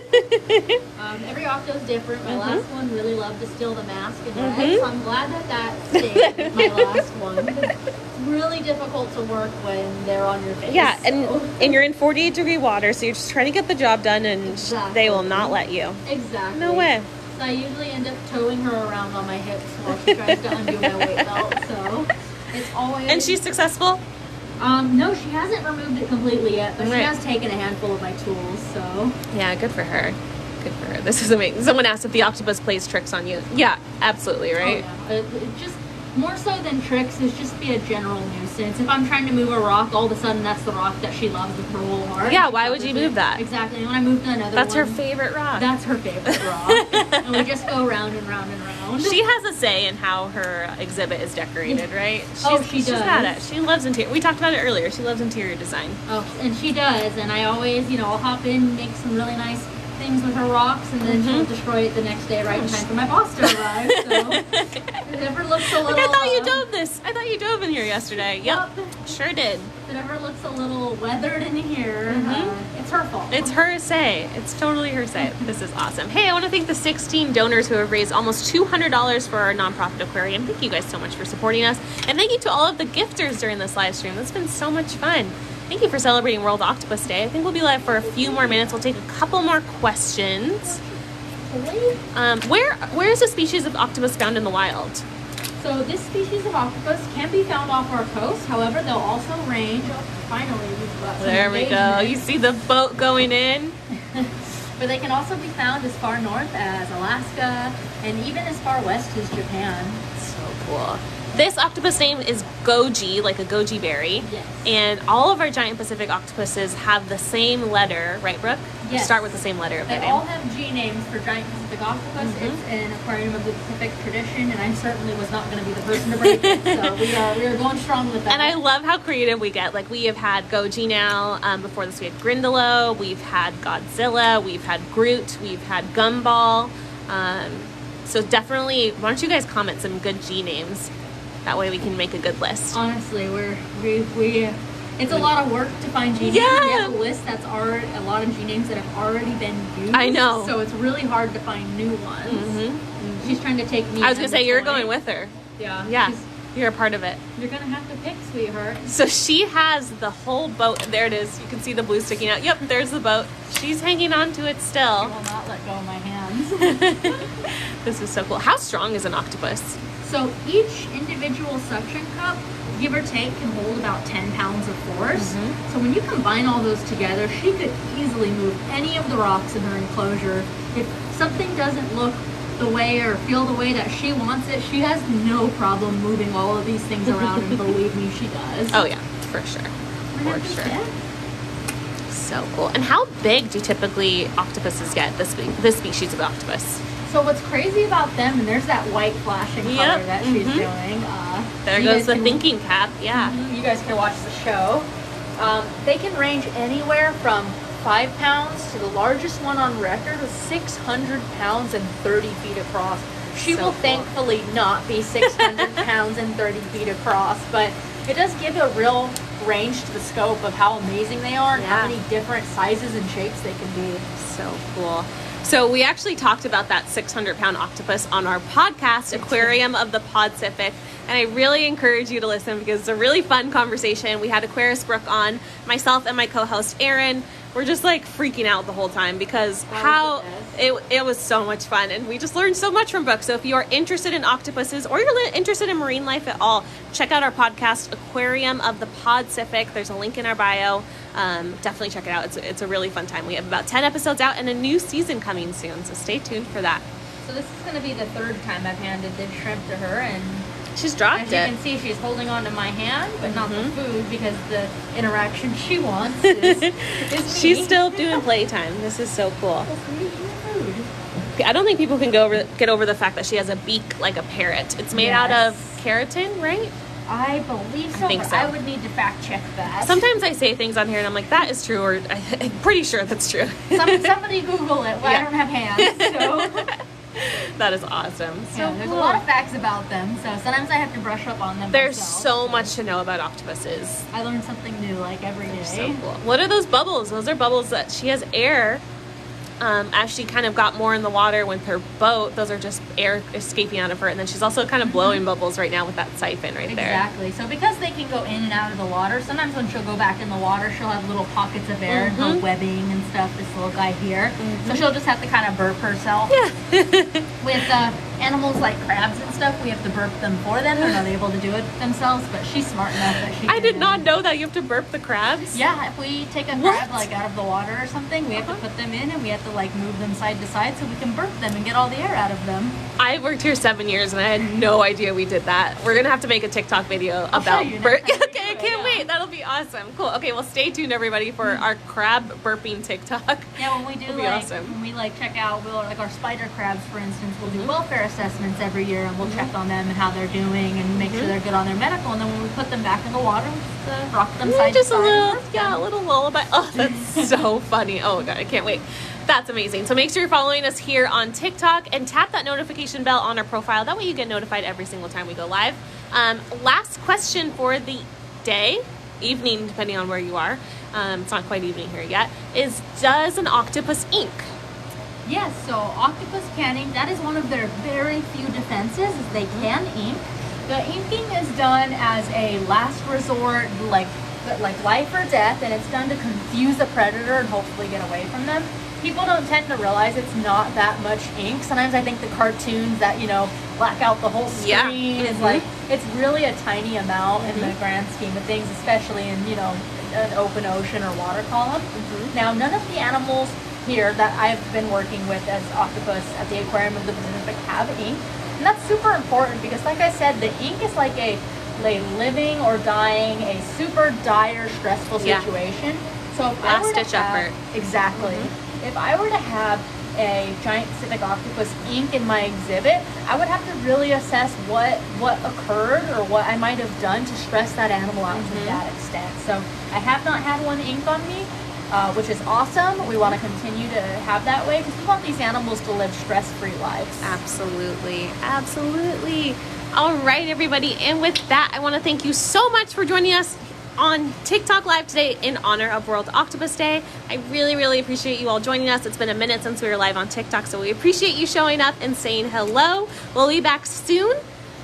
S1: Every octo's different. My last one really loved to steal the mask and red, so I'm glad that stayed with my last one. It's really difficult to work when they're on your face.
S2: Yeah, and you're in 48-degree water, so you're just trying to get the job done, and they will not let you.
S1: Exactly.
S2: No way.
S1: So I usually end up towing her around on my hips while she tries to undo my weight belt. So it's always.
S2: And she's successful?
S1: No, she hasn't removed it completely yet, but
S2: Right.
S1: she has taken a handful of my tools. So
S2: Yeah, good for her. Good for her. This is amazing. Someone asked if the octopus plays tricks on you. Yeah, absolutely, right?
S1: Oh, yeah. It just more so than tricks is just be a general nuisance. If I'm trying to move a rock, all of a sudden that's the rock that she loves with her whole heart.
S2: Yeah, why would you move that?
S1: Exactly. And when I move to another
S2: That's
S1: one,
S2: her favorite rock.
S1: That's her favorite rock. And we just go round and round and round.
S2: She has a say in how her exhibit is decorated, right?
S1: She
S2: She's
S1: does.
S2: got it. She loves interior. We talked about it earlier. She loves interior design.
S1: Oh, and she does. And I always, I'll hop in, make some really nice things with her rocks, and then she'll destroy it the next day right in time for my boss to arrive. So it never looks a little.
S2: Like, I thought you dove this. I thought you dove in here yesterday. Yep, sure did.
S1: If it ever looks a little weathered in here, it's her fault.
S2: It's her say. It's totally her say. This is awesome. Hey, I want to thank the 16 donors who have raised almost $200 for our nonprofit aquarium. Thank you guys so much for supporting us. And thank you to all of the gifters during this live stream. That's been so much fun. Thank you for celebrating World Octopus Day. I think we'll be live for a few more minutes. We'll take a couple more questions. Where is the species of octopus found in the wild?
S1: So this species of octopus can be found off our coast. However, they'll also range. Finally, we've got some
S2: There we go.
S1: engagement.
S2: You see the boat going in?
S1: But they can also be found as far north as Alaska and even as far west as Japan.
S2: So cool. This octopus name is Goji, like a goji berry.
S1: Yes.
S2: And all of our giant Pacific octopuses have the same letter, right, Brooke?
S1: Yes.
S2: Start with the same letter of
S1: They
S2: their name.
S1: all have G names for giant Pacific octopus. It's an Aquarium of the Pacific tradition, and I certainly was not going to be the person to break it. So we are going strong with that.
S2: And I love how creative we get. Like, we have had Goji now. Before this, we had Grindylow. We've had Godzilla. We've had Groot. We've had Gumball. So definitely, why don't you guys comment some good G names? That way we can make a good list.
S1: Honestly, we it's a lot of work to find G names.
S2: Yeah.
S1: We have a list that's already a lot of G names that have already been used.
S2: I know.
S1: So it's really hard to find new ones. She's trying to take me.
S2: I was going
S1: as
S2: to say,
S1: a
S2: you're
S1: toy.
S2: going with her.
S1: Yeah.
S2: Yeah, you're a part of it.
S1: You're gonna have to pick, sweetheart.
S2: So she has the whole boat. There it is. You can see the blue sticking out. Yep, there's the boat. She's hanging on to it
S1: I
S2: still.
S1: will not let go of my hands.
S2: This is so cool. How strong is an octopus?
S1: So each individual suction cup, give or take, can hold about 10 pounds of force. So when you combine all those together, she could easily move any of the rocks in her enclosure. If something doesn't look the way or feel the way that she wants it, she has no problem moving all of these things around, and believe me, she does.
S2: Oh yeah, for sure. For sure. So cool. And how big do typically octopuses get, this species of octopus?
S1: So what's crazy about them, and there's that white flashing color that she's doing.
S2: There
S1: you
S2: goes
S1: guys
S2: the
S1: can-
S2: thinking cap. Yeah.
S1: You guys can watch the show. They can range anywhere from 5 pounds to the largest one on record was 600 pounds and 30 feet across. She
S2: So
S1: will
S2: cool.
S1: thankfully not be 600 pounds and 30 feet across, but it does give a real range to the scope of how amazing they are and how many different sizes and shapes they can be.
S2: So cool. So we actually talked about that 600-pound octopus on our podcast, Aquarium of the Podcific. And I really encourage you to listen because it's a really fun conversation. We had Aquarius Brooke on, myself and my co-host Erin. We're just like freaking out the whole time because it was so much fun. And we just learned so much from Brooke. So if you are interested in octopuses or you're interested in marine life at all, check out our podcast, Aquarium of the Podcific. There's a link in our bio. Definitely check it out. It's a really fun time. We have about 10 episodes out and a new season coming soon. So stay tuned for that.
S1: So this is going to be the third time I've handed this shrimp to her, and
S2: She's dropped
S1: As you can see, she's holding on to my hand, but not the food because the interaction she wants is me.
S2: She's still doing playtime. This is so cool. I don't think people can get over the fact that she has a beak like a parrot. It's made out of keratin, right?
S1: I believe so,
S2: I think
S1: but
S2: so.
S1: I would need to fact check that.
S2: Sometimes I say things on here and I'm like, that is true, or I'm pretty sure that's true.
S1: Somebody Google it. Well, I don't have hands, so...
S2: That is awesome. So
S1: there's
S2: cool.
S1: a lot of facts about them, so sometimes I have to brush up on them
S2: There's
S1: myself.
S2: so much to know about octopuses.
S1: I learn something new, like, every day.
S2: So cool. What are those bubbles? Those are bubbles that she has air. As she kind of got more in the water with her boat, those are just air escaping out of her. And then she's also kind of blowing bubbles right now with that siphon right there.
S1: Exactly. So because they can go in and out of the water, sometimes when she'll go back in the water, she'll have little pockets of air and little webbing and stuff, this little guy here. So she'll just have to kind of burp herself.
S2: Yeah.
S1: With animals like crabs and stuff, we have to burp them for them. They're not able to do it themselves, but she's smart enough that she
S2: I did not know that you have to burp the crabs.
S1: Yeah, if we take a crab like out of the water or something, we have to put them in and we have to like move them side to side so we can burp them and get all the air out of them.
S2: I worked here 7 years and I had no idea we did that. We're gonna have to make a TikTok video
S1: I'll
S2: about
S1: show you
S2: burp.
S1: next time we
S2: Okay, I
S1: do it,
S2: can't
S1: yeah.
S2: wait. That'll be awesome. Cool. Okay, well, stay tuned, everybody, for our crab burping TikTok.
S1: Yeah, when we do
S2: It'll be
S1: like
S2: awesome.
S1: when we like check out, we'll like our spider crabs, for instance, we'll do welfare assessments every year and we'll check on them and how they're doing and make sure they're good on their medical. And then when we put them back in the water, we just rock them side
S2: Just
S1: to
S2: a
S1: side.
S2: little,
S1: and burp them.
S2: a little lullaby. Oh, that's so funny. Oh god, I can't wait. That's amazing. So make sure you're following us here on TikTok and tap that notification bell on our profile. That way you get notified every single time we go live. Last question for the day, evening, depending on where you are. It's not quite evening here yet. Is, does an octopus ink?
S1: Yes, so octopus can ink. That is one of their very few defenses, is they can ink. The inking is done as a last resort, like life or death, and it's done to confuse a predator and hopefully get away from them. People don't tend to realize it's not that much ink. Sometimes I think the cartoons that, you know, black out the whole screen is like, it's really a tiny amount in the grand scheme of things, especially in, you know, an open ocean or water column. Now, none of the animals here that I've been working with as octopus at the Aquarium of the Pacific have ink. And that's super important because, like I said, the ink is like a living or dying, a super dire, stressful situation. So if I were to
S2: Last-ditch effort.
S1: Exactly. If I were to have a giant Pacific octopus ink in my exhibit, I would have to really assess what occurred or what I might have done to stress that animal out to that extent. So I have not had one ink on me, which is awesome. We want to continue to have that way because we want these animals to live stress-free lives.
S2: Absolutely. Absolutely. All right, everybody. And with that, I want to thank you so much for joining us on TikTok Live today in honor of World Octopus Day. I really, really appreciate you all joining us. It's been a minute since we were live on TikTok, so we appreciate you showing up and saying hello. We'll be back soon,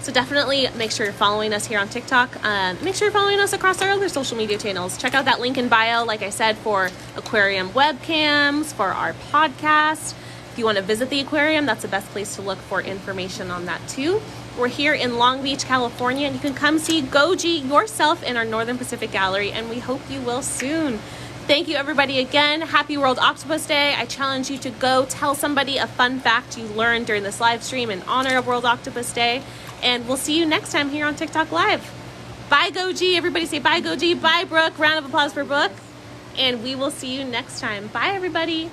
S2: so definitely make sure you're following us here on TikTok. Make sure you're following us across our other social media channels. Check out that link in bio, like I said, for aquarium webcams, for our podcast. If you want to visit the aquarium, that's the best place to look for information on that too. We're here in Long Beach, California, and you can come see Goji yourself in our Northern Pacific Gallery, and we hope you will soon. Thank you, everybody, again. Happy World Octopus Day. I challenge you to go tell somebody a fun fact you learned during this live stream in honor of World Octopus Day, and we'll see you next time here on TikTok Live. Bye, Goji. Everybody say bye, Goji. Bye, Brooke. Round of applause for Brooke. And we will see you next time. Bye, everybody.